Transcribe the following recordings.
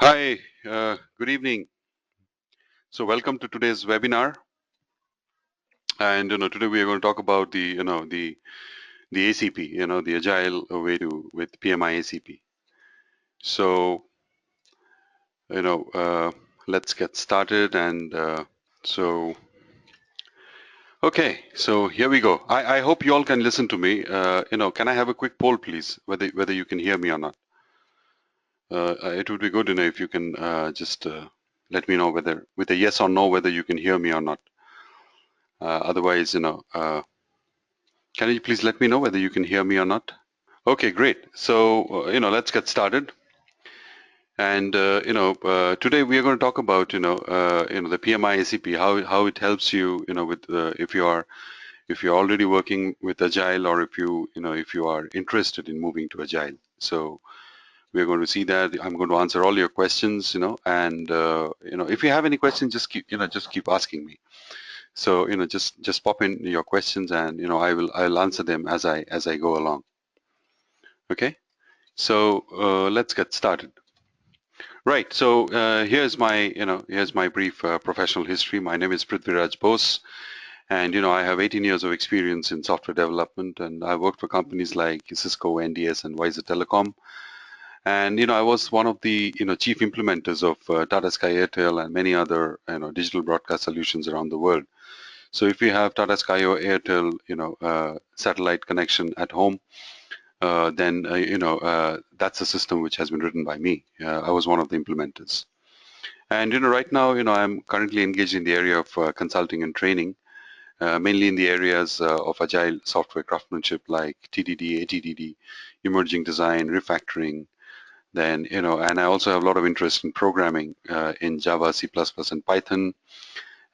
Hi, good evening. So welcome to today's webinar. And today we are going to talk about the ACP, the Agile way to with PMI-ACP. So let's get started. And so okay, so here we go. I hope you all can listen to me. Can I have a quick poll, please, whether you can hear me or not? It would be good to know if you can just let me know whether with a yes or no whether you can hear me or not. Otherwise, can you please let me know whether you can hear me or not? Okay, great. So, let's get started. And, today we are going to talk about, the PMI-ACP, how it helps you, with if you're already working with Agile or if you are interested in moving to Agile. So we're going to see that. I'm going to answer all your questions, and, if you have any questions, just keep asking me. So, just pop in your questions and, I'll answer them as I go along. Okay, so let's get started. Right. So here's my brief professional history. My name is Prithviraj Bose, and I have 18 years of experience in software development, and I worked for companies like Cisco, NDS, and Wiser Telecom. And I was one of the chief implementers of Tata Sky Airtel and many other digital broadcast solutions around the world. So if you have Tata Sky or Airtel, satellite connection at home, then that's a system which has been written by me. I was one of the implementers. And right now, I'm currently engaged in the area of consulting and training, mainly in the areas of agile software craftsmanship like TDD, ATDD, emerging design, refactoring. Then, and I also have a lot of interest in programming in Java, C++, and Python.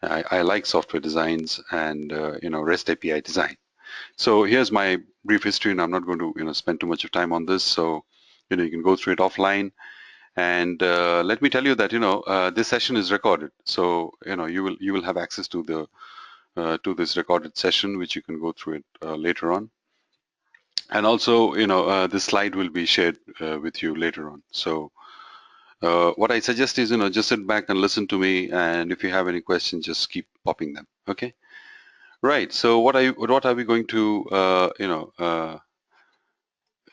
I like software designs and REST API design. So here's my brief history, and I'm not going to spend too much of time on this. So you can go through it offline. And let me tell you that this session is recorded, so you will have access to the to this recorded session, which you can go through it later on. And also, this slide will be shared with you later on. So what I suggest is just sit back and listen to me, and if you have any questions, just keep popping them. Okay. Right. So what are we going to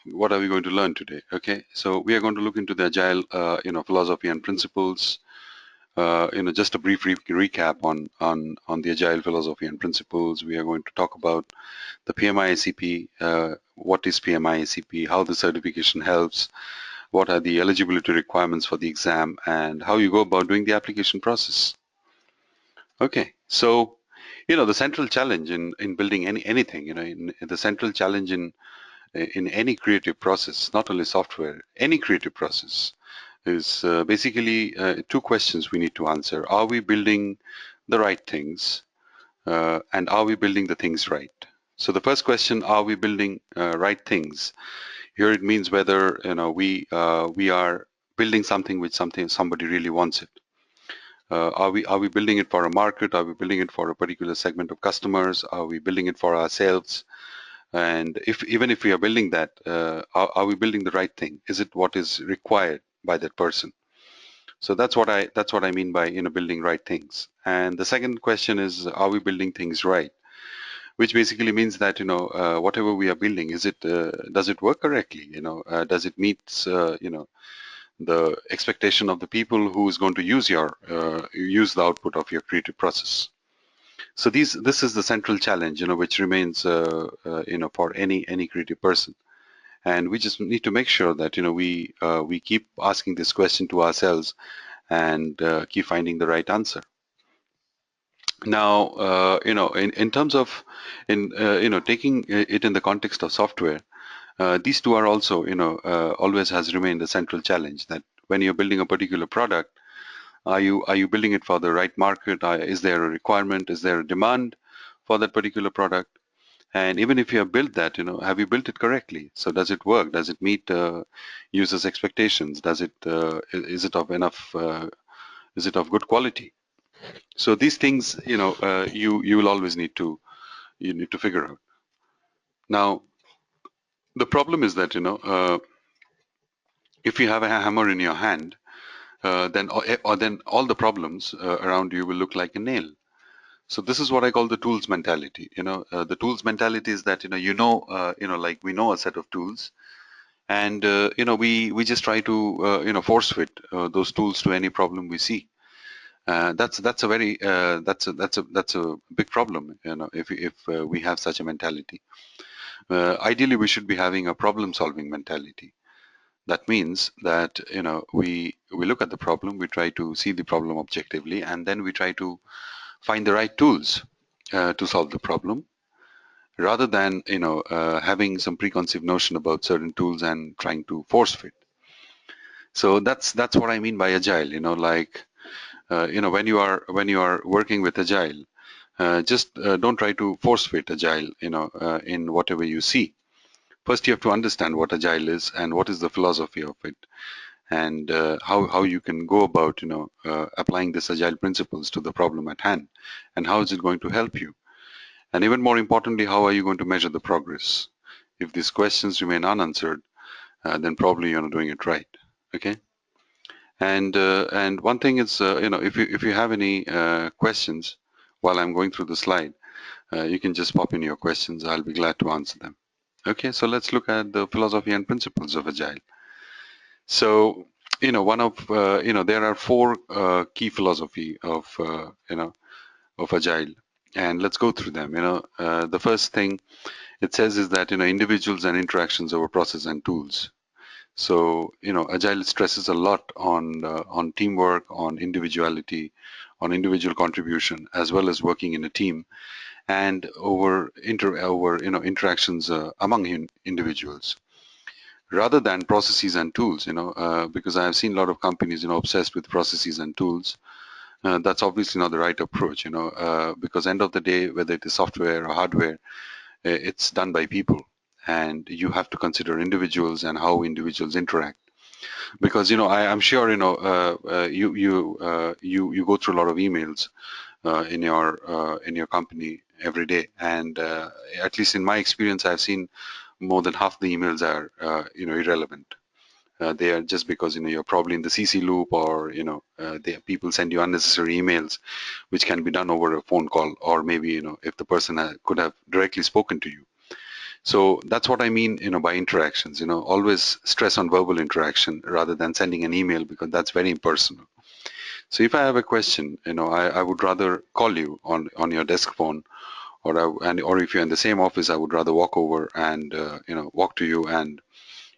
what are we going to learn today? Okay. So we are going to look into the Agile philosophy and principles. Just a brief recap on the Agile philosophy and principles. We are going to talk about the PMI-ACP, what is PMI-ACP, how the certification helps, what are the eligibility requirements for the exam, and how you go about doing the application process. Okay, so the central challenge in building anything, in the central challenge in any creative process, not only software, any creative process, is basically two questions we need to answer. Are we building the right things? And are we building the things right? So the first question, are we building right things? Here it means whether we are building something which somebody really wants it. Are we building it for a market? Are we building it for a particular segment of customers? Are we building it for ourselves? And even if we are building that, are we building the right thing? Is it what is required by that person? So that's what I mean by building right things. And the second question is, are we building things right? Which basically means that whatever we are building, does it work correctly? Does it meet the expectation of the people who is going to use use the output of your creative process? So this is the central challenge, which remains for any creative person. And we just need to make sure that we keep asking this question to ourselves and keep finding the right answer. Now, in terms of taking it in the context of software, these two are also always has remained a central challenge. That when you're building a particular product, are you building it for the right market? Is there a requirement? Is there a demand for that particular product? And even if you have built that, have you built it correctly? So does it work? Does it meet users' expectations? Is it of enough? Is it of good quality? So these things, you will always need to figure out. Now, the problem is that if you have a hammer in your hand, then all the problems around you will look like a nail. So this is what I call the tools mentality. The tools mentality is that like we know a set of tools, and we just try to force fit those tools to any problem we see. That's a very that's a big problem. If we have such a mentality. Ideally, we should be having a problem-solving mentality. That means that we look at the problem, we try to see the problem objectively, and then we try to find the right tools to solve the problem, rather than having some preconceived notion about certain tools and trying to force fit. So that's what I mean by agile. Like when you are working with agile, just don't try to force fit agile. In whatever you see. First, you have to understand what agile is and what is the philosophy of it, and how you can go about applying this agile principles to the problem at hand, and how is it going to help you, and even more importantly, how are you going to measure the progress. If these questions remain unanswered, then probably you're not doing it right. Okay. And one thing is, if you have any questions while I'm going through the slide, you can just pop in your questions. I'll be glad to answer them. Okay, so let's look at the philosophy and principles of agile. So, there are four key philosophy of agile, and let's go through them. The first thing it says is that individuals and interactions over process and tools. So, agile stresses a lot on teamwork, on individuality, on individual contribution, as well as working in a team, and over interactions among individuals, rather than processes and tools. Because I have seen a lot of companies obsessed with processes and tools. That's obviously not the right approach. Because end of the day, whether it is software or hardware, it's done by people, and you have to consider individuals and how individuals interact. Because I'm sure you go through a lot of emails in your company every day, and at least in my experience, I've seen more than half the emails are irrelevant. They are just because you're probably in the CC loop, or people send you unnecessary emails, which can be done over a phone call, or maybe if the person could have directly spoken to you. So that's what I mean, by interactions. Always stress on verbal interaction rather than sending an email, because that's very impersonal. So if I have a question, I would rather call you on your desk phone, or if you're in the same office, I would rather walk over and walk to you and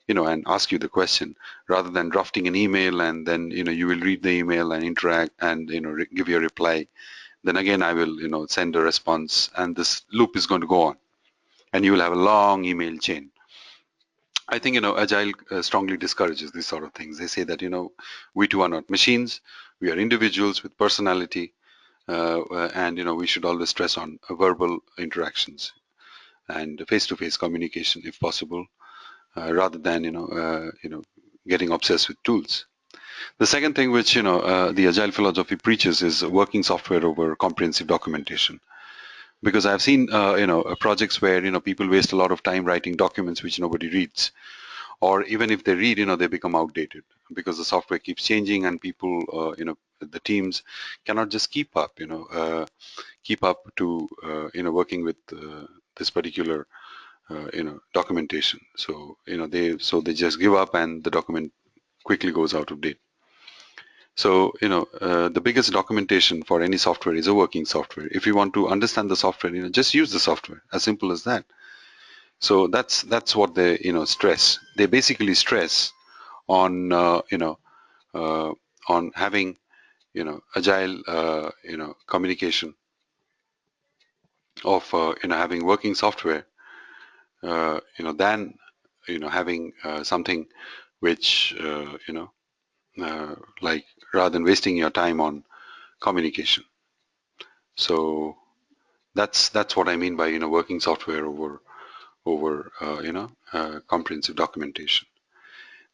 and ask you the question, rather than drafting an email, and then you will read the email and interact and give your reply. Then again, I will send a response, and this loop is going to go on, and you will have a long email chain. I think Agile strongly discourages these sort of things. They say that we too are not machines. We are individuals with personality, and we should always stress on verbal interactions and face-to-face communication if possible, rather than getting obsessed with tools. The second thing which the Agile philosophy preaches is working software over comprehensive documentation. Because I've seen projects where people waste a lot of time writing documents which nobody reads, or even if they read, they become outdated because the software keeps changing, and people the teams cannot just keep up to working with this particular documentation. So they just give up, and the document quickly goes out of date. So the biggest documentation for any software is a working software. If you want to understand the software, just use the software. As simple as that. So that's what they stress. They basically stress on on having agile communication of having working software, than having something which like, rather than wasting your time on communication. So that's what I mean by working software over comprehensive documentation.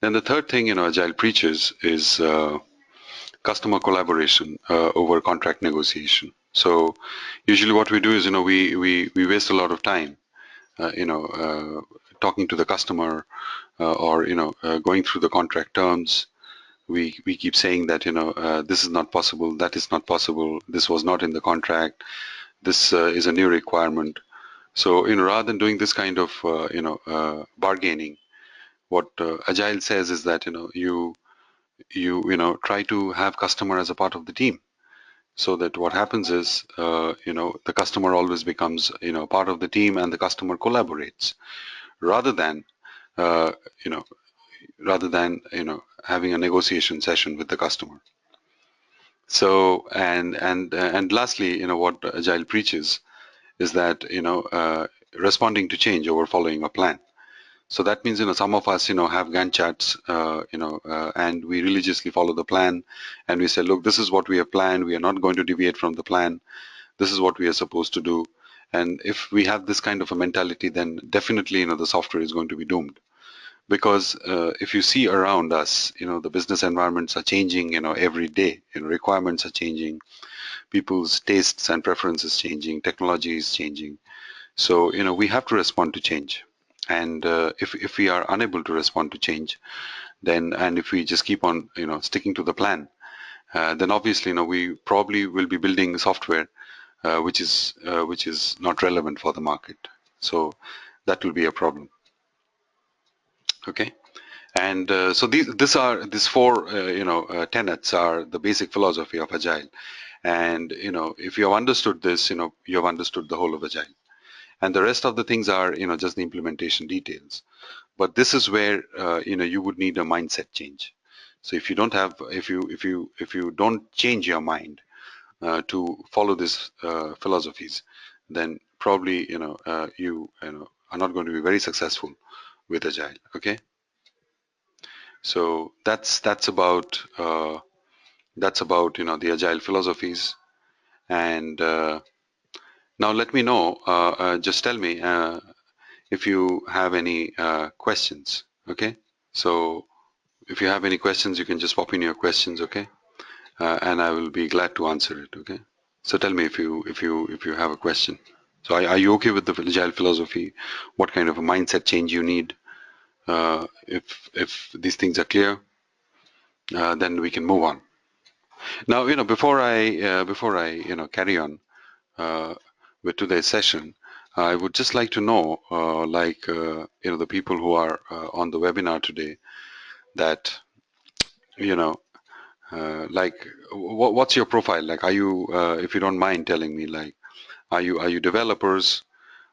Then the third thing Agile preaches is customer collaboration over contract negotiation. So usually what we do is we waste a lot of time talking to the customer, or going through the contract terms, we keep saying that, this is not possible, that is not possible, this was not in the contract, this is a new requirement. So, rather than doing this kind of, bargaining, what Agile says is that, try to have customer as a part of the team. So that what happens is, the customer always becomes, part of the team, and the customer collaborates rather than, uh, you know, having a negotiation session with the customer. So, and lastly, what Agile preaches is that, responding to change over following a plan. So that means, some of us, have Gantt charts, and we religiously follow the plan, and we say, look, this is what we have planned. We are not going to deviate from the plan. This is what we are supposed to do. And if we have this kind of a mentality, then definitely, the software is going to be doomed. Because if you see around us, the business environments are changing, every day. Requirements are changing, people's tastes and preferences changing, technology is changing. So, we have to respond to change. And if we are unable to respond to change, then, and if we just keep on, sticking to the plan, then obviously, we probably will be building software which is not relevant for the market. So that will be a problem. Okay. And so these four tenets are the basic philosophy of Agile. And if you have understood this, you have understood the whole of Agile. And the rest of the things are just the implementation details. But this is where you would need a mindset change. So if you don't have, if you don't change your mind to follow these philosophies, then probably you are not going to be very successful with Agile. Okay. So that's about the Agile philosophies. And now let me know. Just tell me if you have any questions. Okay. So if you have any questions, you can just pop in your questions. Okay. And I will be glad to answer it. Okay. So tell me if you have a question. So are you okay with the Agile philosophy? What kind of a mindset change you need? If these things are clear, then we can move on. Now, before I carry on with today's session, I would just like to know, the people who are on the webinar today, that you know, like, what's your profile? Like, are you, if you don't mind telling me, like, are you developers?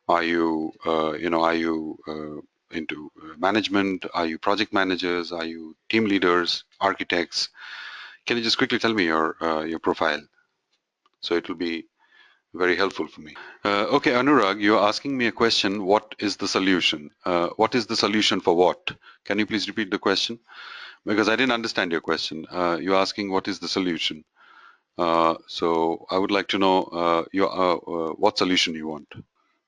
Are you, are you into management? Are you project managers? Are you team leaders, architects? Can you just quickly tell me your profile? So it will be very helpful for me. Okay, Anurag, you're asking me a question. What is the solution? What is the solution for what? Can you please repeat the question? Because I didn't understand your question. You're asking what is the solution. So I would like to know what solution you want.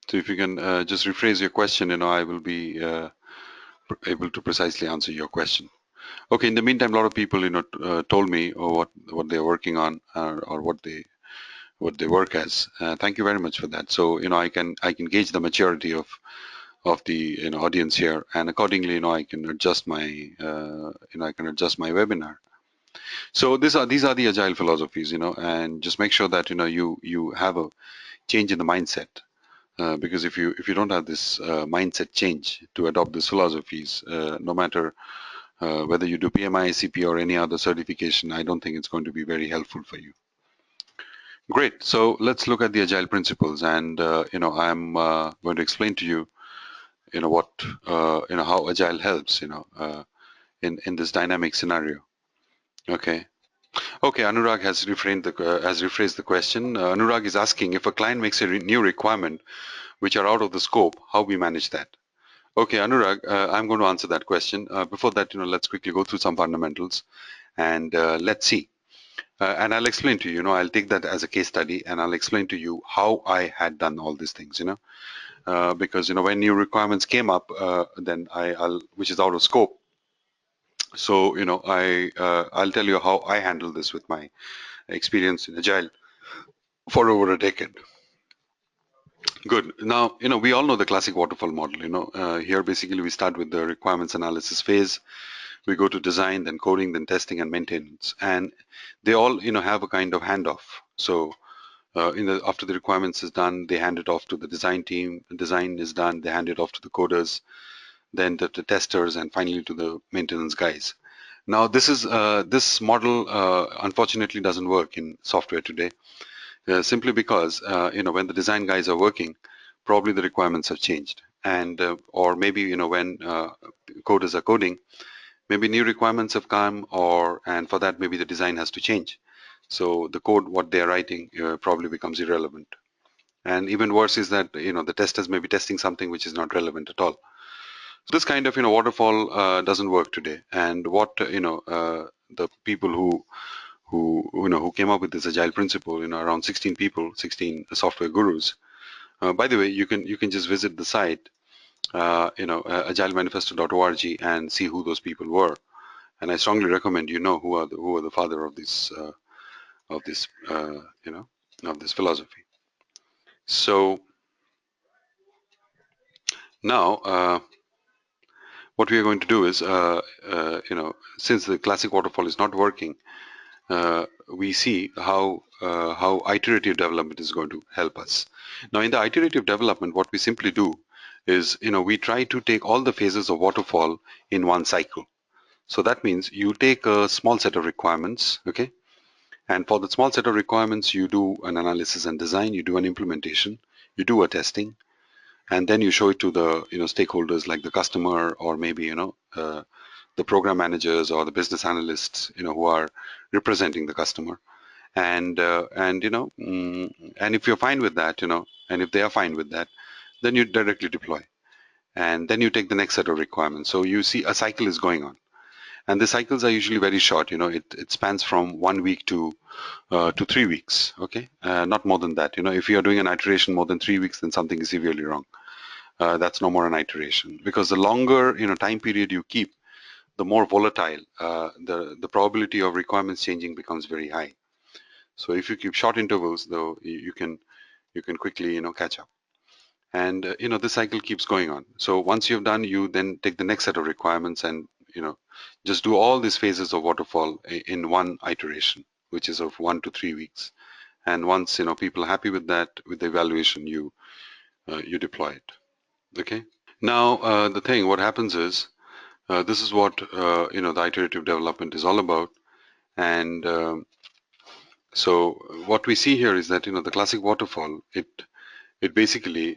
So if you can just rephrase your question, I will be able to precisely answer your question. Okay. In the meantime, a lot of people, told me what they're working on or what they work as. Thank you very much for that. So I can gauge the maturity of the audience here, and accordingly, I can adjust my webinar. So these are the Agile philosophies, and just make sure that you have a change in the mindset. Because if you don't have this mindset change to adopt these philosophies, no matter whether you do PMI-ACP or any other certification, I don't think it's going to be very helpful for you. Great. So let's look at the Agile principles, and I'm going to explain to you, what how Agile helps, in this dynamic scenario. Okay. Okay. Anurag has rephrased the question. Anurag is asking if a client makes a new requirement which are out of the scope, how we manage that. Okay, Anurag, I'm going to answer that question. Before that, let's quickly go through some fundamentals, and let's see. And I'll explain to you. I'll take that as a case study, and I'll explain to you how I had done all these things. Because when new requirements came up, then I'll which is out of scope. So I'll tell you how I handle this with my experience in Agile for over a decade. Good. Now, we all know the classic waterfall model. Here basically we start with the requirements analysis phase. We go to design, then coding, then testing and maintenance, and they all have a kind of handoff. So after the requirements is done, they hand it off to the design team. Design is done, they hand it off to the coders, then the testers, and finally to the maintenance guys. Now this model unfortunately doesn't work in software today, simply because when the design guys are working, probably the requirements have changed, and or maybe when coders are coding, maybe new requirements have come, and for that maybe the design has to change. So the code what they are writing probably becomes irrelevant. And even worse is that the testers may be testing something which is not relevant at all. So this kind of waterfall doesn't work today. And what the people who came up with this agile principle, around 16 people, 16 software gurus. By the way, you can just visit the site, agilemanifesto.org, and see who those people were. And I strongly recommend who are the father of this of this of this philosophy. So now what we are going to do is since the classic waterfall is not working, we see how iterative development is going to help us. Now, in the iterative development, what we simply do is we try to take all the phases of waterfall in one cycle. So that means you take a small set of requirements, okay? And for the small set of requirements, you do an analysis and design, you do an implementation, you do a testing, and then you show it to the stakeholders like the customer, or maybe the program managers or the business analysts who are representing the customer. And and if you're fine with that, and if they are fine with that, then you directly deploy, and then you take the next set of requirements. So you see a cycle is going on, and the cycles are usually very short. It spans from 1 week to 3 weeks. Okay, not more than that. If you are doing an iteration more than 3 weeks, then something is severely wrong. That's no more an iteration, because the longer time period you keep, the more volatile the probability of requirements changing becomes very high. So if you keep short intervals, though, you can quickly catch up, and the cycle keeps going on. So once you've done, you then take the next set of requirements, and just do all these phases of waterfall in one iteration, which is of 1 to 3 weeks. And once people are happy with that, with the evaluation, you deploy it. Okay. Now what happens is this is what the iterative development is all about, and so what we see here is that the classic waterfall, it basically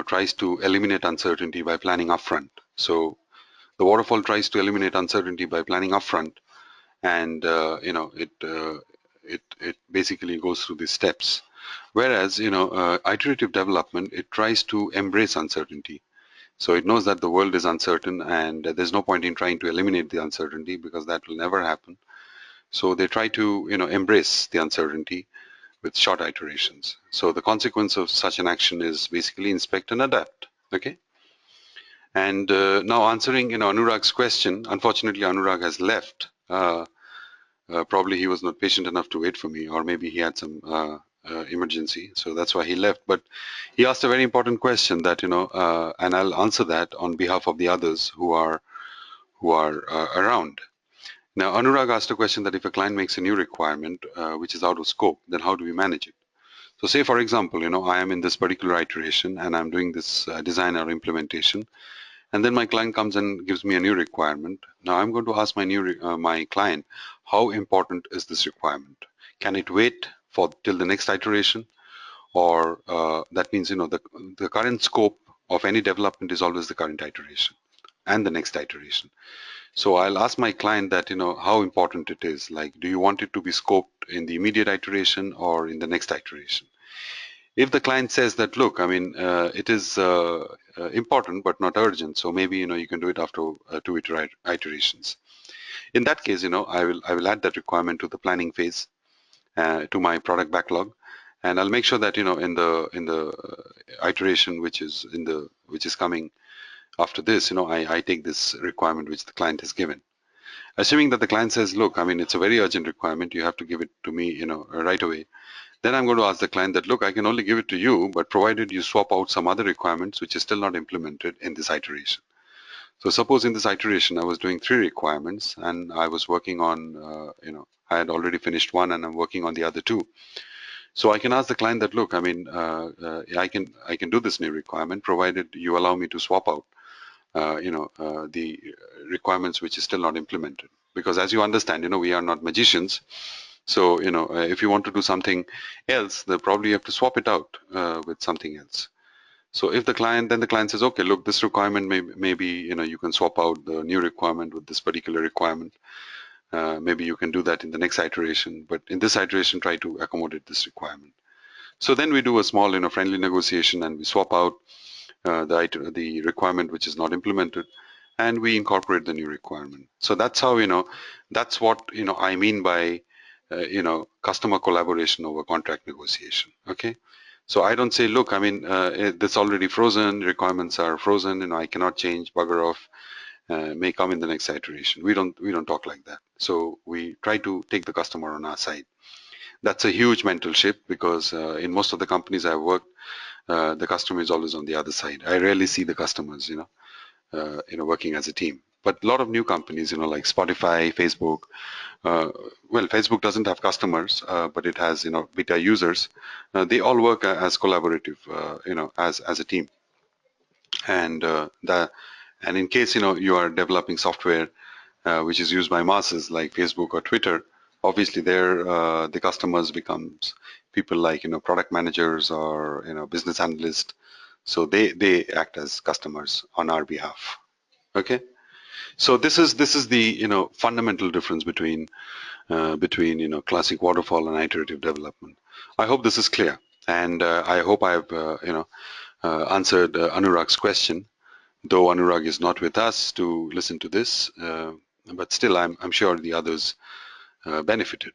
tries to eliminate uncertainty by planning upfront. So the waterfall tries to eliminate uncertainty by planning upfront, and it basically goes through these steps. Whereas iterative development, it tries to embrace uncertainty. So it knows that the world is uncertain, and there's no point in trying to eliminate the uncertainty, because that will never happen. So they try to embrace the uncertainty with short iterations. So the consequence of such an action is basically inspect and adapt. Okay. And now answering Anurag's question, unfortunately Anurag has left. Probably he was not patient enough to wait for me, or maybe he had some emergency, so that's why he left. But he asked a very important question that and I'll answer that on behalf of the others who are around. Now, Anurag asked a question that if a client makes a new requirement which is out of scope, then how do we manage it? So say, for example, I am in this particular iteration and I'm doing this design or implementation, and then my client comes and gives me a new requirement. Now I'm going to ask my client, how important is this requirement? Can it wait for till the next iteration? Or that means the current scope of any development is always the current iteration and the next iteration. So I'll ask my client that how important it is. Like, do you want it to be scoped in the immediate iteration or in the next iteration? If the client says that, look, I mean, it is important but not urgent, so maybe you can do it after 2 iterations. In that case, I will add that requirement to the planning phase, to my product backlog, and I'll make sure that in the iteration which is coming after this, I take this requirement which the client has given. Assuming that the client says, look, I mean, it's a very urgent requirement, you have to give it to me, right away. Then I'm going to ask the client that, look, I can only give it to you, but provided you swap out some other requirements which is still not implemented in this iteration. So suppose in this iteration, I was doing 3 requirements and I was working on, I had already finished one and I'm working on the other 2. So I can ask the client that, look, I mean, I can do this new requirement provided you allow me to swap out, the requirements which is still not implemented. Because as you understand, we are not magicians. So, if you want to do something else, then probably you have to swap it out with something else. So if then the client says, okay, look, this requirement maybe you can swap out the new requirement with this particular requirement. Maybe you can do that in the next iteration, but in this iteration, try to accommodate this requirement. So then we do a small, friendly negotiation and we swap out the requirement which is not implemented, and we incorporate the new requirement. So that's how, that's what, I mean by, customer collaboration over contract negotiation. Okay. So I don't say, look, I mean, it's already frozen, requirements are frozen, I cannot change, bugger off, may come in the next iteration. We don't talk like that. So we try to take the customer on our side. That's a huge mental shift because in most of the companies I've worked, the customer is always on the other side. I rarely see the customers, working as a team. But a lot of new companies, like Spotify, Facebook. Well, Facebook doesn't have customers, but it has, beta users. They all work as collaborative, as a team. And and in case you are developing software which is used by masses like Facebook or Twitter, obviously there the customers becomes people like product managers or business analysts. So they act as customers on our behalf. Okay. So this is the fundamental difference between classic waterfall and iterative development. I hope this is clear, and I hope I've answered Anurag's question. Though Anurag is not with us to listen to this, but still I'm sure the others benefited.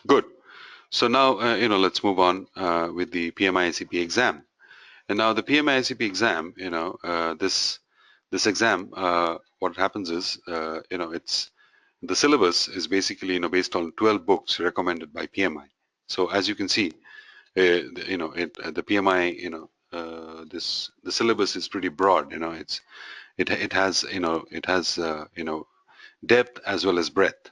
Good. So now let's move on with the PMI-ACP exam. And now the PMI-ACP exam, this exam, what happens is, it's the syllabus is basically based on 12 books recommended by PMI. So as you can see, the PMI, the syllabus is pretty broad. It has depth as well as breadth.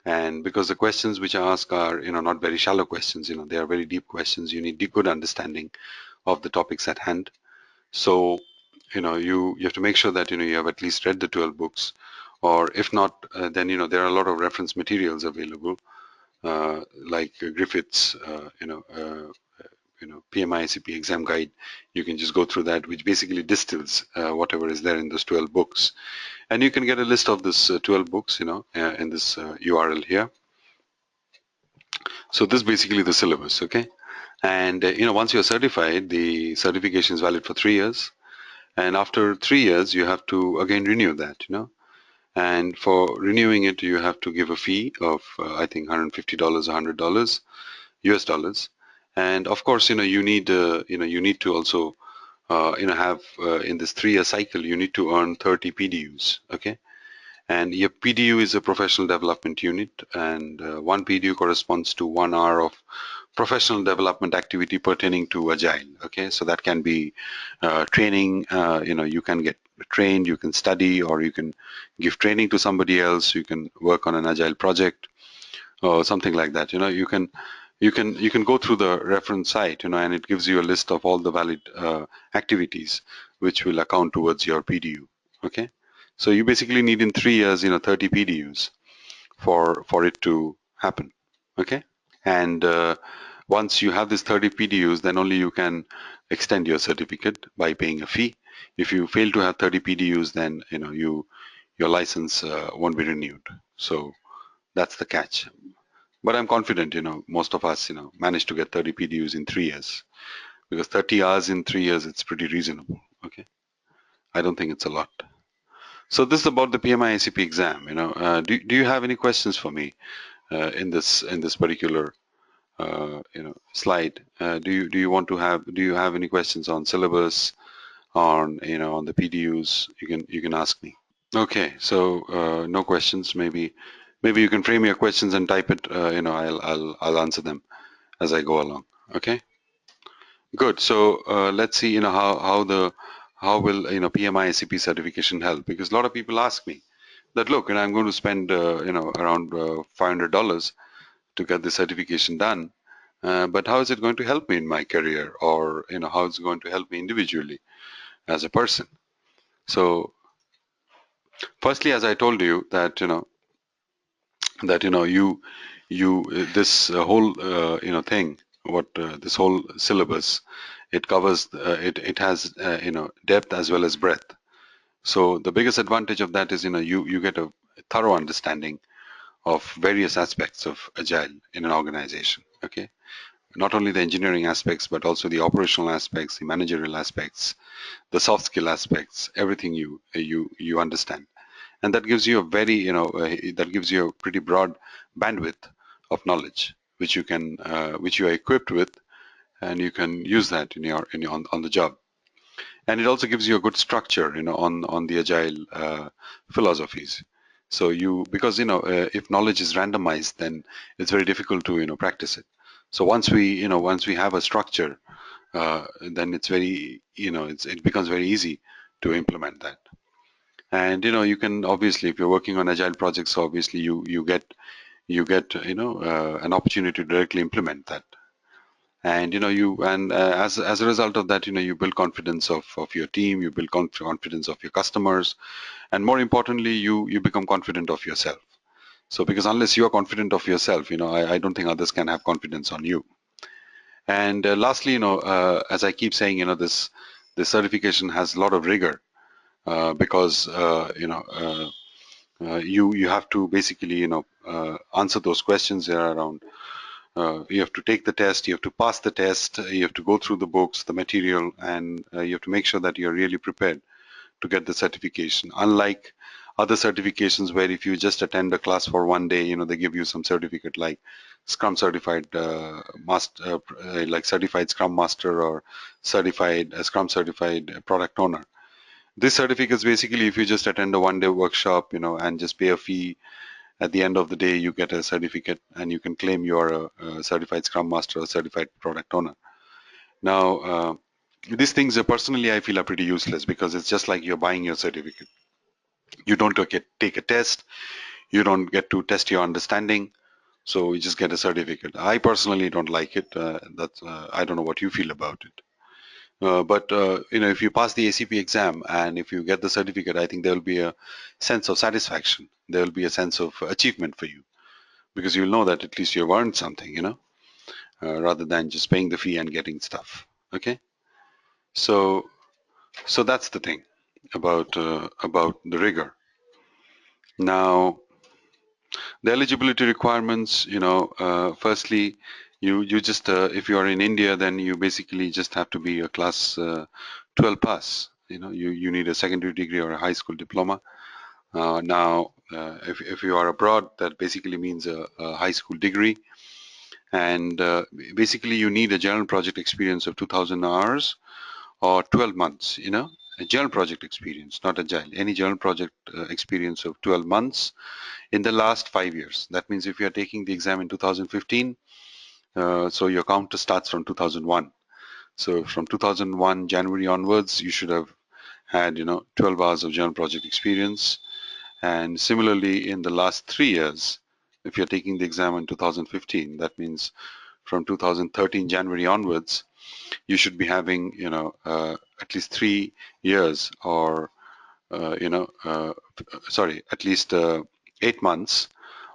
And because the questions which are asked are not very shallow questions, they are very deep questions. You need good understanding of the topics at hand. So you have to make sure that you have at least read the 12 books, or if not, then there are a lot of reference materials available, like Griffith's PMI-ACP exam guide. You can just go through that, which basically distills whatever is there in those 12 books. And you can get a list of this 12 books, in this URL here. So this is basically the syllabus, okay? And once you're certified, the certification is valid for 3 years. And after 3 years, you have to again renew that, And for renewing it, you have to give a fee of, I think, $150 or $100 US dollars. And of course, you need to also, have in this 3-year cycle, you need to earn 30 PDUs, okay? And your PDU is a professional development unit, and one PDU corresponds to 1 hour of professional development activity pertaining to Agile. Okay, so that can be training. You can get trained, you can study, or you can give training to somebody else. You can work on an Agile project or something like that. You can go through the reference site, and it gives you a list of all the valid activities which will account towards your PDU. Okay. So you basically need in 3 years, 30 PDUs for it to happen. Okay. And once you have this 30 PDUs, then only you can extend your certificate by paying a fee. If you fail to have 30 PDUs, then your license won't be renewed. So that's the catch. But I'm confident, most of us, manage to get 30 PDUs in 3 years, because 30 hours in 3 years, it's pretty reasonable. Okay. I don't think it's a lot. So this is about the PMI-ACP exam. Do you have any questions for me in this particular slide? Do you have any questions on syllabus, on on the PDUs? You can ask me. Okay, so no questions. Maybe you can frame your questions and type it. I'll answer them as I go along. Okay. Good. So let's see. How how will PMI-ACP certification help? Because a lot of people ask me that, look, I'm going to spend around $500 to get the certification done, but how is it going to help me in my career, or how is it going to help me individually as a person? So firstly, as I told you, that this whole thing, what this whole syllabus, it covers, it has depth as well as breadth. So the biggest advantage of that is you get a thorough understanding of various aspects of agile in an organization. Okay, not only the engineering aspects, but also the operational aspects, the managerial aspects, the soft skill aspects, everything you understand. And that gives you a very that gives you a pretty broad bandwidth of knowledge, which which you are equipped with, and you can use that on the job. And it also gives you a good structure on the agile philosophies. So because if knowledge is randomized, then it's very difficult to practice it. So once we have a structure, then it's very it becomes very easy to implement that. And you can, obviously, if you're working on agile projects, obviously you get an opportunity to directly implement that. And as a result of that, you build confidence of your team, you build confidence of your customers, and more importantly, you become confident of yourself. So because unless you are confident of yourself, I don't think others can have confidence on you. And lastly, as I keep saying, this certification has a lot of rigor, because you have to basically answer those questions there around. You have to take the test, you have to pass the test, you have to go through the books, the material, and you have to make sure that you're really prepared to get the certification. Unlike other certifications where if you just attend a class for one day, they give you some certificate like Scrum Certified Master, like Certified Scrum Master, or Certified Scrum Certified Product Owner. This certificate is basically if you just attend a one-day workshop, and just pay a fee. At the end of the day, you get a certificate, and you can claim you're a certified Scrum Master or certified product owner. Now, these things, personally, I feel are pretty useless, because it's just like you're buying your certificate. You don't take a test. You don't get to test your understanding. So you just get a certificate. I personally don't like it. I don't know what you feel about it. But if you pass the ACP exam and if you get the certificate, I think there will be a sense of satisfaction. There will be a sense of achievement for you, because you'll know that at least you've earned something, rather than just paying the fee and getting stuff. Okay, so that's the thing about the rigor. Now, the eligibility requirements, firstly, you just if you are in India, then you basically just have to be a class 12 pass. You need a secondary degree or a high school diploma. Now, if you are abroad, that basically means a high school degree. And basically you need a general project experience of 2000 hours or 12 months, a general project experience, not agile, any general project experience of 12 months in the last 5 years. That means if you are taking the exam in 2015, so your count starts from 2001. So from 2001 January onwards, you should have had 12 hours of general project experience. And similarly, in the last 3 years, if you're taking the exam in 2015, that means from 2013 January onwards, you should be having, at least 3 years, or, at least 8 months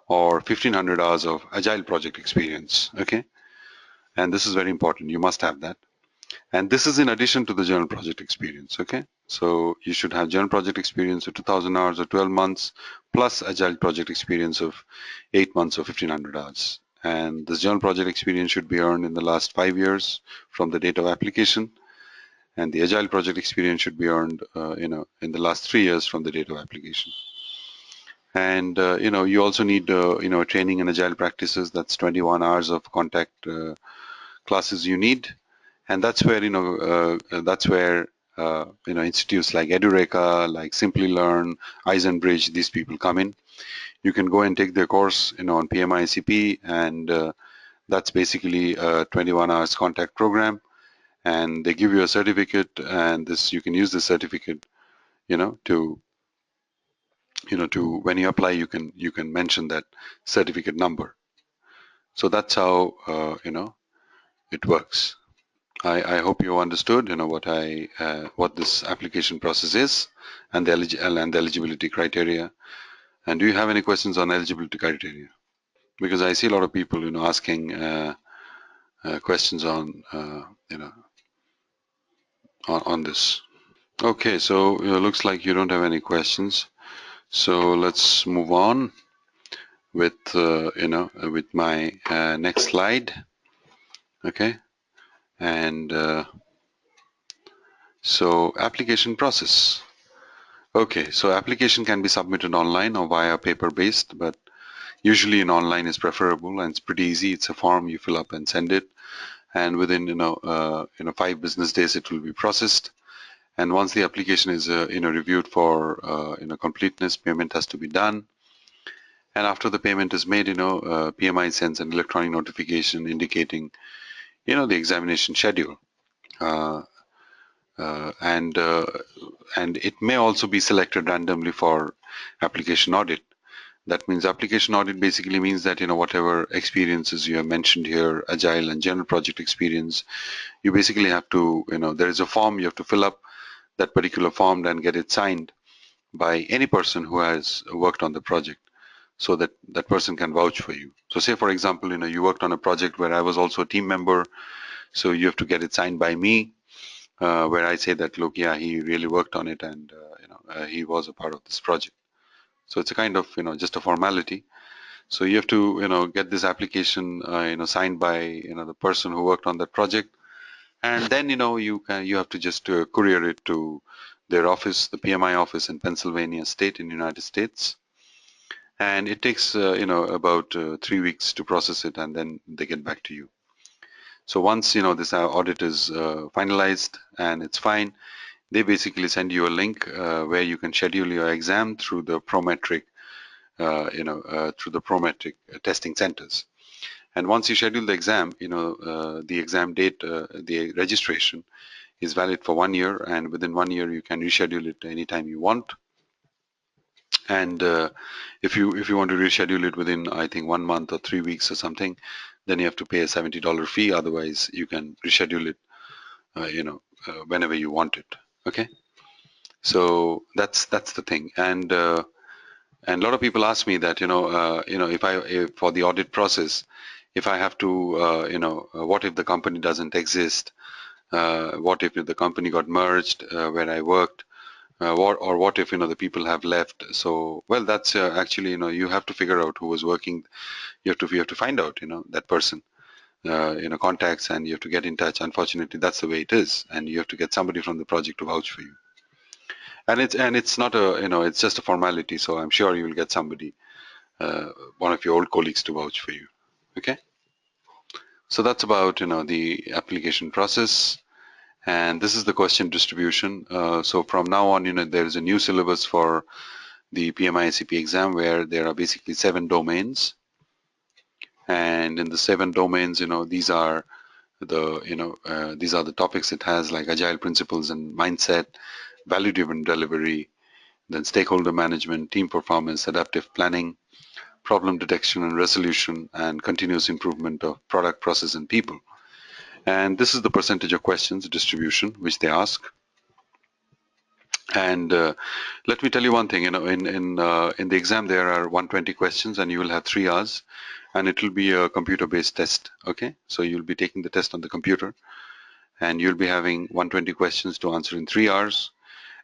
or 1500 hours of agile project experience. Okay. And this is very important. You must have that. And this is in addition to the general project experience. Okay. So you should have general project experience of 2000 hours or 12 months plus agile project experience of 8 months or 1500 hours. And this general project experience should be earned in the last 5 years from the date of application. And the agile project experience should be earned, in the last 3 years from the date of application. And, you also need, training in agile practices. That's 21 hours of contact classes you need. And that's where, institutes like Edureka, like Simply Learn, Eisenbridge, these people come in. You can go and take their course, on PMI-ACP, and that's basically a 21 hours contact program. and they give you a certificate, and this you can use the certificate, to when you apply, you can mention that certificate number. So that's how it works. I hope you understood what this application process is, and the eligibility criteria. And do you have any questions on eligibility criteria? Because I see a lot of people asking questions on on this. Okay, so looks like you don't have any questions. So let's move on with with my next slide. Okay, and so application process. Okay, so application can be submitted online or via paper-based, but usually an online is preferable, and it's pretty easy. It's a form you fill up and send it, and within 5 business days it will be processed. And once the application is reviewed for completeness, payment has to be done. And after the payment is made, PMI sends an electronic notification indicating the examination schedule. Uh, and it may also be selected randomly for application audit. That means application audit basically means that whatever experiences you have mentioned here, agile and general project experience, you basically have to there is a form you have to fill up that particular form and get it signed by any person who has worked on the project, so that that person can vouch for you. So say for example you worked on a project where I was also a team member, so you have to get it signed by me, where I say that, look, yeah, he really worked on it, and he was a part of this project. So it's a kind of just a formality. So you have to get this application signed by the person who worked on that project, and then you have to just courier it to their office, the PMI office in Pennsylvania State in the United States, and it takes about 3 weeks to process it, and then they get back to you. So once this audit is finalized and it's fine, they basically send you a link where you can schedule your exam through the Prometric, testing centers. And once you schedule the exam, the exam date, the registration is valid for 1 year, and within 1 year you can reschedule it anytime you want. And if you want to reschedule it within, I think, 1 month or 3 weeks or something, then you have to pay a $70 fee. Otherwise, you can reschedule it, whenever you want it. Okay, so that's the thing. And a lot of people ask me that if for the audit process, if I have to what if the company doesn't exist? What if the company got merged where I worked? What if the people have left? So well, that's actually you have to figure out who was working. You have to find out that person, contacts, and you have to get in touch. Unfortunately, that's the way it is, and you have to get somebody from the project to vouch for you. And it's not a it's just a formality. So I'm sure you will get somebody, one of your old colleagues, to vouch for you. Okay. So that's about the application process. And this is the question distribution. So from now on, there is a new syllabus for the PMI-ACP exam where there are basically 7 domains. And in the 7 domains, these are the topics it has, like agile principles and mindset, value-driven delivery, then stakeholder management, team performance, adaptive planning, problem detection and resolution, and continuous improvement of product, process, and people. And this is the percentage of questions distribution which they ask. And let me tell you one thing, in the exam there are 120 questions, and you will have 3 hours, and it will be a computer-based test. Okay, so you'll be taking the test on the computer, and you'll be having 120 questions to answer in 3 hours.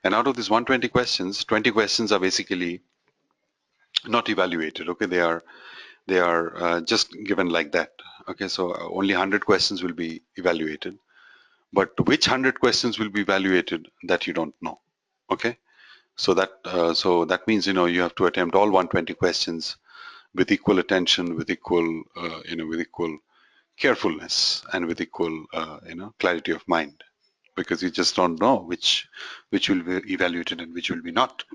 And out of these 120 questions, 20 questions are basically not evaluated. Okay, they are just given like that. Okay, so only 100 questions will be evaluated, but which 100 questions will be evaluated, that you don't know. Okay, so that means you have to attempt all 120 questions with equal attention, with equal with equal carefulness, and with equal clarity of mind, because you just don't know which will be evaluated and which will be not.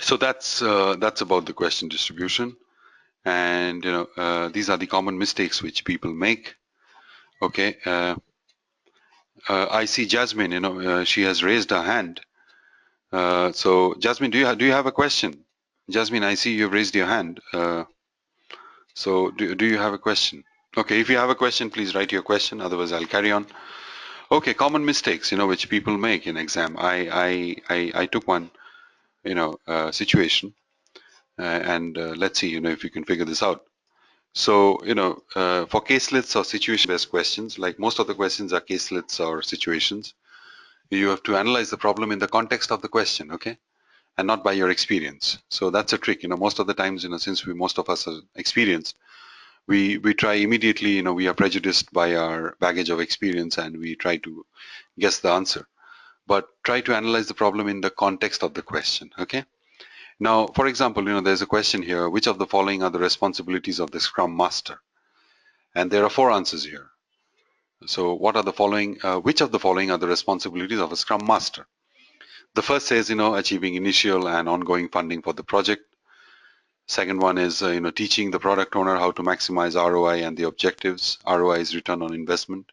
So that's about the question distribution. And these are the common mistakes which people make. Okay, I see Jasmine, she has raised her hand. So Jasmine, do you have a question? Jasmine, I see you've raised your hand. So do you have a question? Okay, if you have a question, please write your question. Otherwise, I'll carry on. Okay, common mistakes, which people make in exam. I took one, situation, and let's see, if you can figure this out. So, for caselets or situation-based questions, like most of the questions are caselets or situations, you have to analyze the problem in the context of the question, okay, and not by your experience. So that's a trick. Most of the times, since most of us are experienced, we try immediately. We are prejudiced by our baggage of experience, and we try to guess the answer. But try to analyze the problem in the context of the question, okay? Now, for example, there's a question here: which of the following are the responsibilities of the Scrum Master? And there are 4 answers here. So what are the following, which of the following are the responsibilities of a Scrum Master? The first says, achieving initial and ongoing funding for the project. Second one is, teaching the product owner how to maximize ROI and the objectives. ROI is return on investment.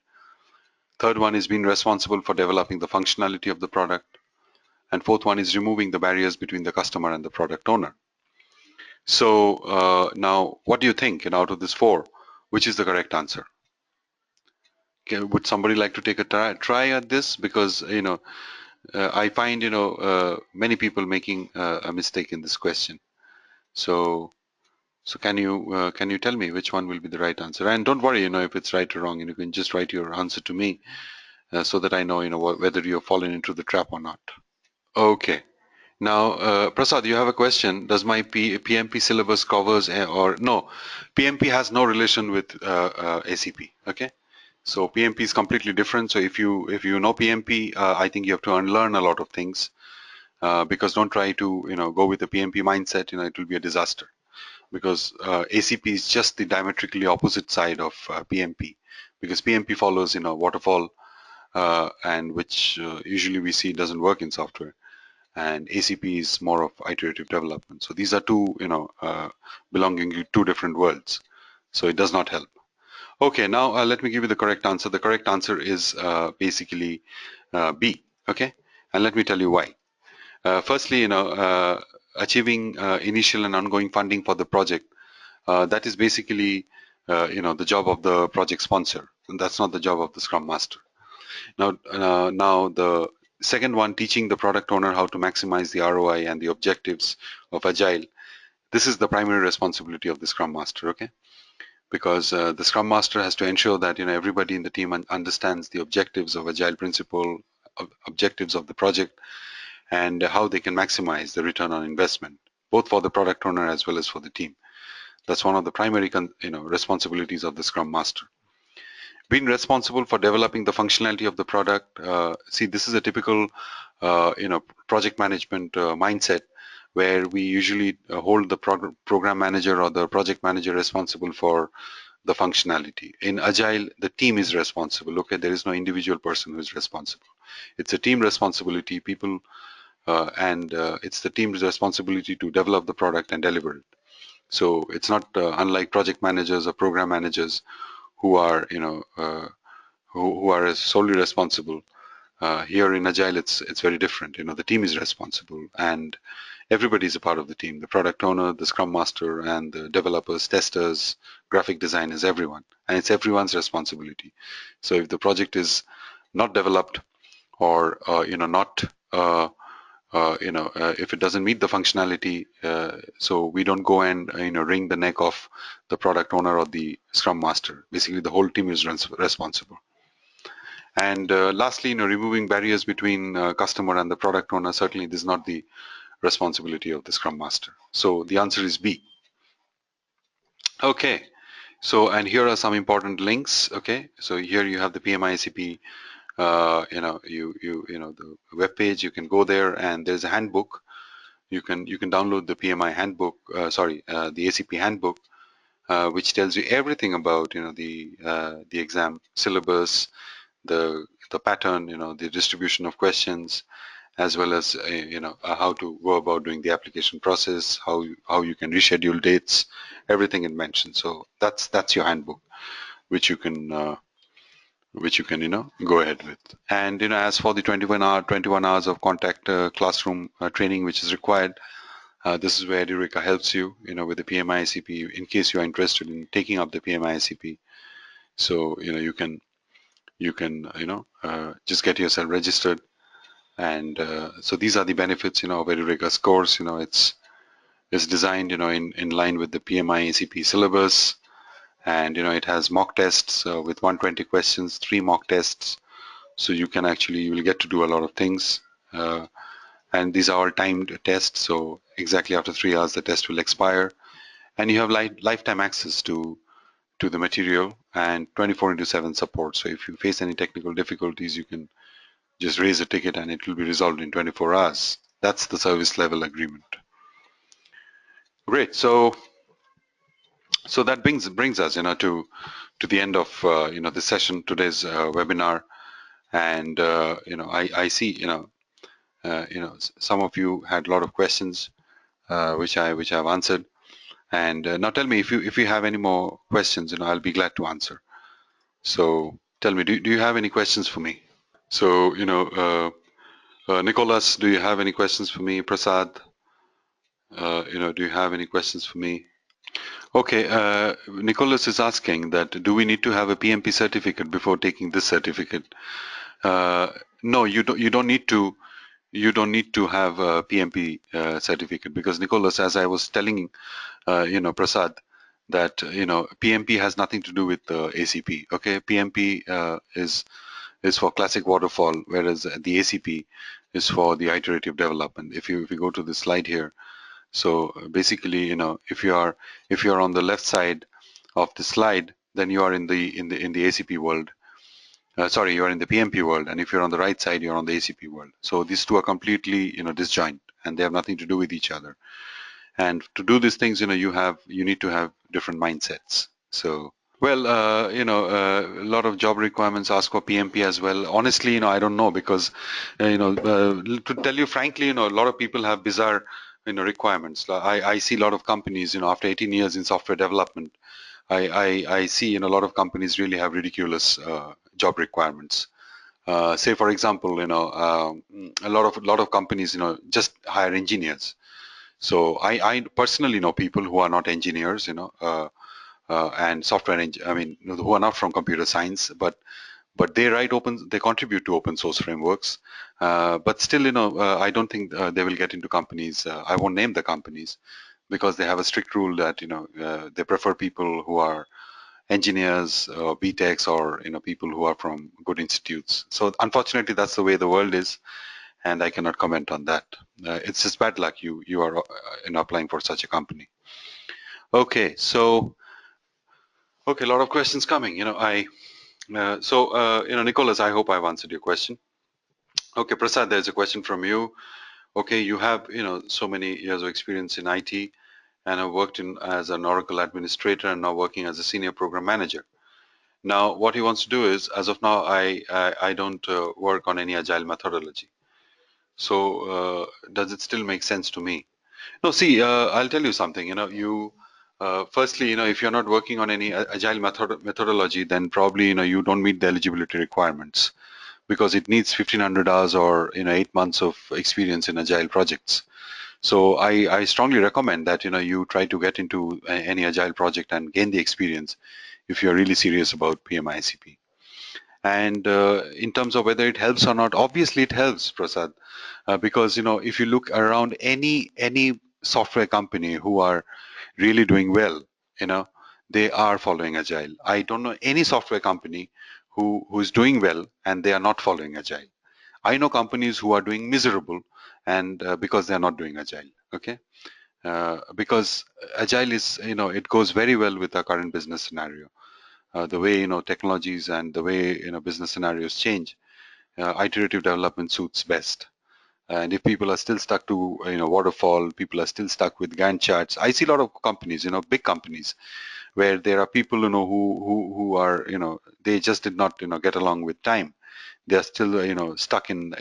Third one is being responsible for developing the functionality of the product. And fourth one is removing the barriers between the customer and the product owner. So now, what do you think, out of this 4, which is the correct answer? Okay, would somebody like to take a try at this? Because, I find, many people making a mistake in this question. So can you tell me which one will be the right answer? And don't worry, if it's right or wrong, you can just write your answer to me so that I know, whether you've fallen into the trap or not. Okay. Now, Prasad, you have a question. Does my PMP syllabus covers or no? PMP has no relation with ACP. Okay. So PMP is completely different. So if you know PMP, I think you have to unlearn a lot of things, because don't try to go with the PMP mindset. It will be a disaster, because ACP is just the diametrically opposite side of PMP, because PMP follows waterfall, and which usually we see doesn't work in software, and ACP is more of iterative development. So these are two belonging to 2 different worlds. So it does not help. Okay, now let me give you the correct answer. The correct answer is basically B. Okay, and let me tell you why. Firstly, achieving initial and ongoing funding for the project, that is basically the job of the project sponsor, and that's not the job of the Scrum Master. Now the second one, teaching the product owner how to maximize the ROI and the objectives of Agile. This is the primary responsibility of the Scrum Master, okay? Because the Scrum Master has to ensure that everybody in the team understands the objectives of Agile Principle, objectives of the project, and how they can maximize the return on investment, both for the product owner as well as for the team. That's one of the primary responsibilities of the Scrum Master. Being responsible for developing the functionality of the product. See, this is a typical project management mindset, where we usually hold the program manager or the project manager responsible for the functionality. In Agile, the team is responsible. Okay, there is no individual person who is responsible. It's a team responsibility. People and it's the team's responsibility to develop the product and deliver it. So it's not unlike project managers or program managers who are who are solely responsible. Here in Agile, it's very different. The team is responsible, and everybody is a part of the team. The product owner, the Scrum Master, and the developers, testers, graphic designers, everyone, and it's everyone's responsibility. So if the project is not developed, or not if it doesn't meet the functionality, so we don't go and wring the neck of the product owner or the Scrum Master. Basically, the whole team is responsible. And lastly, removing barriers between customer and the product owner. Certainly, this is not the responsibility of the Scrum Master. So the answer is B. Okay. So, and here are some important links. Okay. So here you have the PMI-ACP. The web page. You can go there, and there's a handbook. You can download the PMI handbook. The ACP handbook, which tells you everything about the exam syllabus, the pattern, the distribution of questions, as well as how to go about doing the application process, how you can reschedule dates, everything it mentions. So that's your handbook, which you can which you can, go ahead with. And, as for the 21 hours of contact classroom training, which is required, this is where Edureka helps you, with the PMI-ACP in case you are interested in taking up the PMI-ACP. So, you can, just get yourself registered. And so these are the benefits, of Edureka's course. It's designed, in line with the PMI-ACP syllabus. And, it has mock tests with 120 questions, 3 mock tests. So you will get to do a lot of things. And these are all timed tests. So exactly after 3 hours, the test will expire. And you have lifetime access to the material and 24/7 support. So if you face any technical difficulties, you can just raise a ticket and it will be resolved in 24 hours. That's the service level agreement. Great. So that brings us, to the end of this session, today's webinar. And I see, some of you had a lot of questions, which I've answered. And now tell me if you have any more questions, I'll be glad to answer. So tell me, do you have any questions for me? So Nicholas, do you have any questions for me? Prasad, do you have any questions for me? Okay, Nicholas is asking that do we need to have a PMP certificate before taking this certificate? No, you don't. You don't need to. You don't need to have a PMP certificate, because Nicholas, as I was telling, Prasad, that PMP has nothing to do with ACP. Okay, PMP is for classic waterfall, whereas the ACP is for the iterative development. If you go to the slide here, so basically, if you are on the left side of the slide, then you are in the ACP world. Sorry, you are in the PMP world, and if you're on the right side, you're on the ACP world. So these two are completely, disjoint, and they have nothing to do with each other. And to do these things, you need to have different mindsets. So, well, a lot of job requirements ask for PMP as well. Honestly, I don't know, because, to tell you frankly, a lot of people have bizarre, requirements. I see a lot of companies, after 18 years in software development, I see, a lot of companies really have ridiculous job requirements. Say, for example, a lot of companies, just hire engineers. So I personally know people who are not engineers, and I mean, who are not from computer science, but they contribute to open source frameworks. But still, I don't think they will get into companies. I won't name the companies, because they have a strict rule that they prefer people who are engineers, BTechs, or people who are from good institutes. So unfortunately, that's the way the world is, and I cannot comment on that. It's just bad luck. You are applying for such a company. Okay, so okay, a lot of questions coming. Nicholas, I hope I've answered your question. Okay, Prasad, there's a question from you. Okay, you have so many years of experience in IT, and have worked as an Oracle administrator, and now working as a senior program manager. Now, what he wants to do is, as of now, I don't work on any agile methodology. So, does it still make sense to me? No, see, I'll tell you something. Firstly, if you're not working on any agile methodology, then probably you don't meet the eligibility requirements, because it needs 1,500 hours or 8 months of experience in agile projects. So I strongly recommend that you try to get into any agile project and gain the experience if you're really serious about PMI-ACP. And in terms of whether it helps or not, obviously it helps, Prasad, because if you look around any software company who are really doing well, they are following agile. I don't know any software company who's doing well and they are not following agile. I know companies who are doing miserable, and because they are not doing agile. Okay, because agile is it goes very well with our current business scenario. The way technologies and the way business scenarios change, iterative development suits best. And if people are still stuck to waterfall, people are still stuck with Gantt charts. I see a lot of companies, big companies, where there are people who are they just did not get along with time. They are still stuck in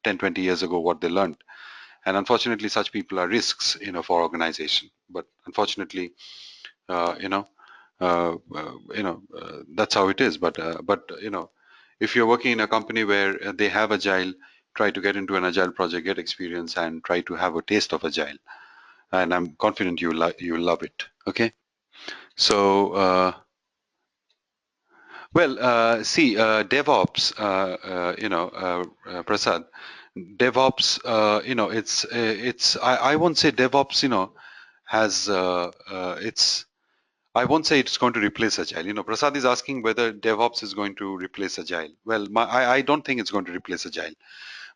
10, 20 years ago what they learned. And unfortunately, such people are risks for organization. But unfortunately, uh, you know That's how it is. But if you're working in a company where they have agile, try to get into an agile project, get experience, and try to have a taste of agile. And I'm confident you love it. Okay. So see, DevOps, Prasad, DevOps, I won't say DevOps, has it's I won't say it's going to replace Agile. Prasad is asking whether DevOps is going to replace Agile. Well, I don't think it's going to replace Agile,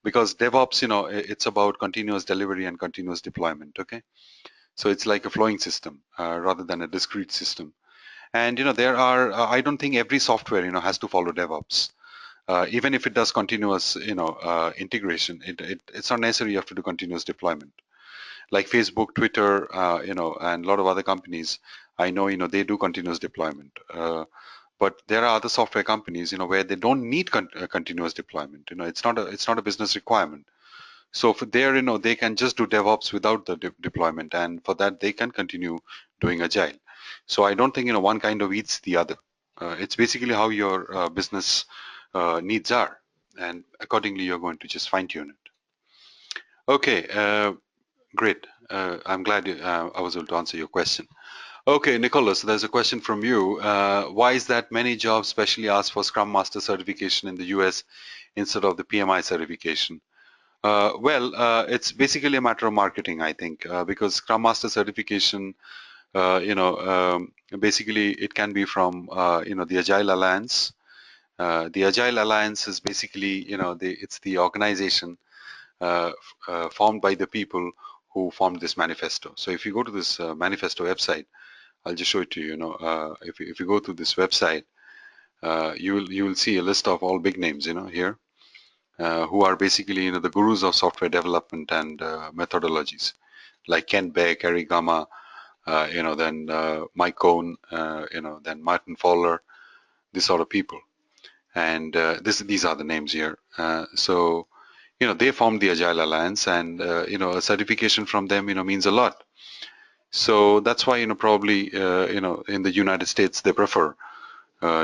because DevOps, it's about continuous delivery and continuous deployment. Okay, so it's like a flowing system rather than a discrete system. And there are I don't think every software has to follow DevOps. Even if it does continuous integration, it's not necessary you have to do continuous deployment. Like Facebook, Twitter, and a lot of other companies, I know, they do continuous deployment. But there are other software companies, where they don't need continuous deployment. It's not a business requirement. So for there, they can just do DevOps without the deployment, and for that they can continue doing Agile. So I don't think one kind of eats the other. It's basically how your business needs are, and accordingly you're going to just fine tune it. Okay, great. I'm glad I was able to answer your question. Okay, Nicholas, there's a question from you. Why is that many jobs specially ask for Scrum Master certification in the US instead of the PMI certification? It's basically a matter of marketing, I think, because Scrum Master certification, basically it can be from, the Agile Alliance. The Agile Alliance is basically, it's the organization formed by the people who formed this manifesto. So if you go to this manifesto website, I'll just show it to you. If you go to this website, you will see a list of all big names, here, who are basically the gurus of software development and methodologies, like Ken Beck, Eric Gama, then Mike Cohn, then Martin Fowler, these sort of people. And these are the names here. So they formed the Agile Alliance, and a certification from them means a lot. So that's why probably in the United States they prefer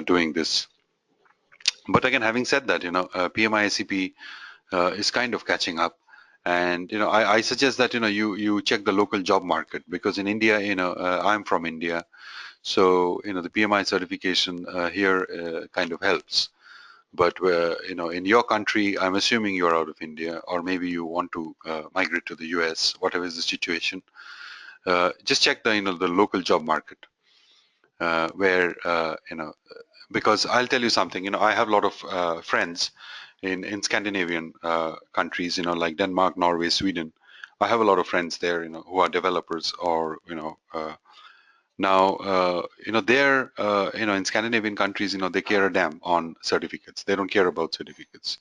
doing this. But again, having said that, PMI-ACP is kind of catching up, and I suggest that you check the local job market, because in India, I'm from India, so the PMI certification here kind of helps. But in your country, I'm assuming you're out of India, or maybe you want to migrate to the US, whatever is the situation. Just check the local job market, where because I'll tell you something. I have a lot of friends in Scandinavian countries, like Denmark, Norway, Sweden. I have a lot of friends there, who are developers, or now they're in Scandinavian countries, they care a damn on certificates. They don't care about certificates.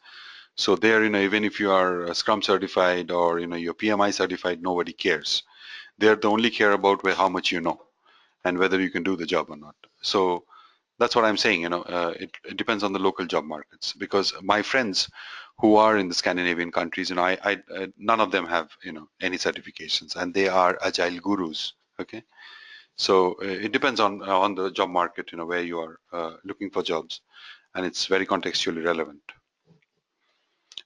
So there, even if you are Scrum certified, or you're PMI certified, nobody cares. They only care about how much you know and whether you can do the job or not. So that's what I'm saying. It depends on the local job markets, because my friends who are in the Scandinavian countries, I none of them have any certifications, and they are agile gurus. Okay, so it depends on the job market, where you are looking for jobs, and it's very contextually relevant.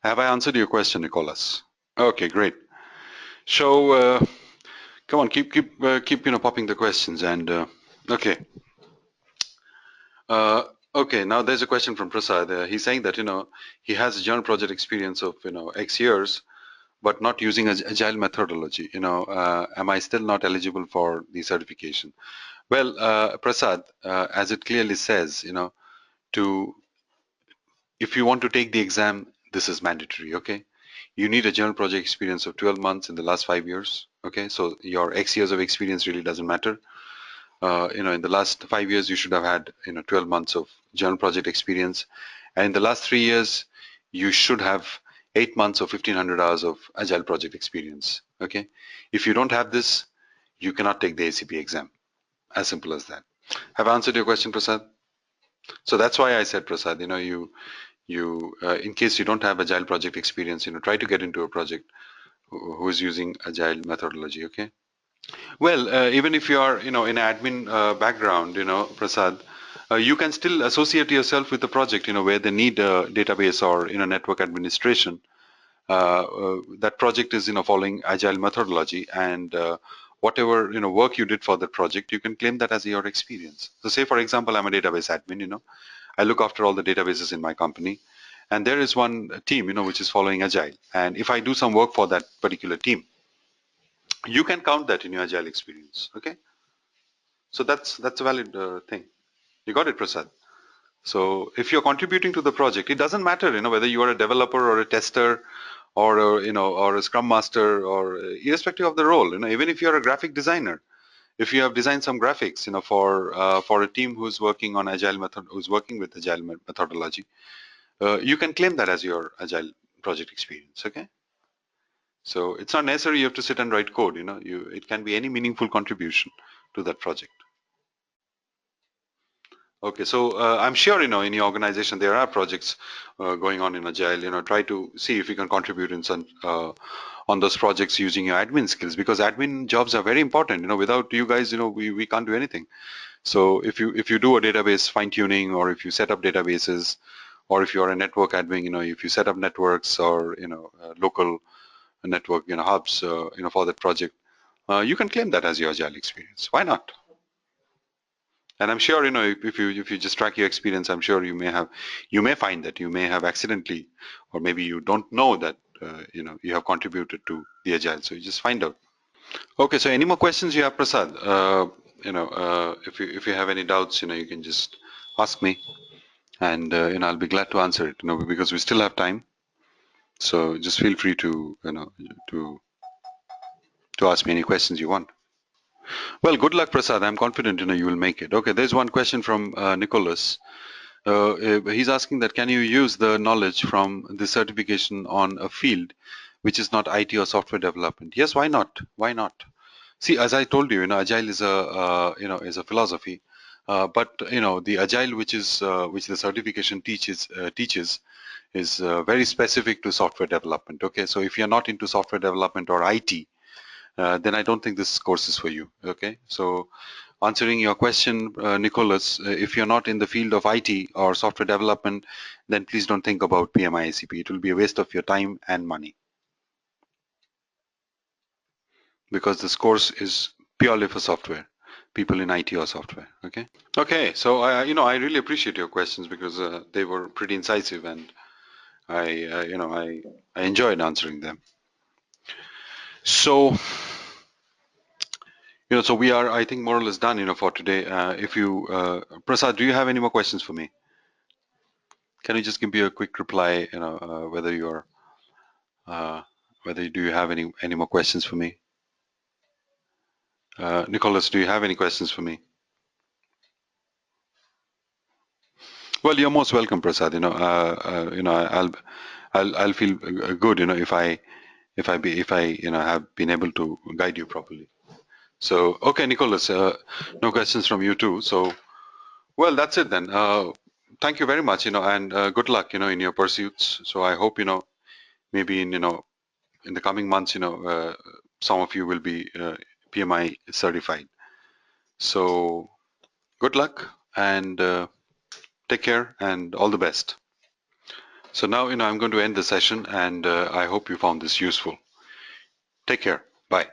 Have I answered your question, Nicholas? Okay, great. So come on, keep popping the questions, and okay. Okay, now there's a question from Prasad. He's saying that he has a journal project experience of X years, but not using agile methodology. Am I still not eligible for the certification? Well, Prasad, as it clearly says, to if you want to take the exam, this is mandatory. Okay, you need a journal project experience of 12 months in the last 5 years. Okay, so your X years of experience really doesn't matter. In the last 5 years, you should have had 12 months of journal project experience, and in the last 3 years, you should have 8 months of 1500 hours of agile project experience. Okay, if you don't have this, you cannot take the ACP exam. As simple as that. Have I answered your question, Prasad? So that's why I said, Prasad, you in case you don't have agile project experience, try to get into a project who is using agile methodology. Okay. Well, even if you are, in admin background, Prasad, you can still associate yourself with the project, where they need a database or, network administration. That project is, following agile methodology, and whatever, work you did for the project, you can claim that as your experience. So say, for example, I'm a database admin, I look after all the databases in my company. And there is one team, which is following agile. And if I do some work for that particular team, you can count that in your agile experience. Okay. So that's a valid thing. You got it, Prasad. So if you're contributing to the project, it doesn't matter, whether you are a developer or a tester or or a scrum master, or irrespective of the role, even if you're a graphic designer, if you have designed some graphics, for a team who's working on agile method, who's working with agile methodology, you can claim that as your agile project experience. Okay. So it's not necessary you have to sit and write code, it can be any meaningful contribution to that project. Okay, so I'm sure, in your organization there are projects going on in Agile. Try to see if you can contribute in some on those projects using your admin skills, because admin jobs are very important. Without you guys, we can't do anything. So if you do a database fine tuning, or if you set up databases, or if you are a network admin, if you set up networks, or local network hubs, for that project, you can claim that as your Agile experience. Why not? And I'm sure, if you just track your experience, I'm sure you may find that you may have accidentally, or maybe you don't know that, you have contributed to the Agile. So you just find out. Okay. So any more questions you have, Prasad? If you have any doubts, you can just ask me, and I'll be glad to answer it. Because we still have time. So just feel free to, to to ask me any questions you want. Well, good luck, Prasad. I'm confident, you will make it. Okay. There's one question from Nicholas. He's asking that, can you use the knowledge from the certification on a field which is not IT or software development? Yes, why not? Why not? See, as I told you, agile is a is a philosophy, but the agile which the certification teaches is very specific to software development. Okay, so if you're not into software development or IT, then I don't think this course is for you. Okay, so answering your question, Nicholas, if you're not in the field of IT or software development, then please don't think about PMI-ACP. It will be a waste of your time and money, because this course is purely for software, people in IT or software. Okay. Okay. So I really appreciate your questions, because they were pretty incisive, and I enjoyed answering them. So so we are, I think, more or less done, for today. If you, Prasad, do you have any more questions for me? Can you just give me a quick reply, whether you're, uh, whether do you have any more questions for me? Nicholas, do you have any questions for me? Well, you're most welcome, Prasad. I'll feel good, if I have been able to guide you properly. So, okay, Nicholas, no questions from you too. So, well, that's it then. Thank you very much, and good luck, in your pursuits. So I hope, maybe in the coming months, some of you will be PMI certified. So good luck, and take care, and all the best. So now, I'm going to end the session, and I hope you found this useful. Take care. Bye.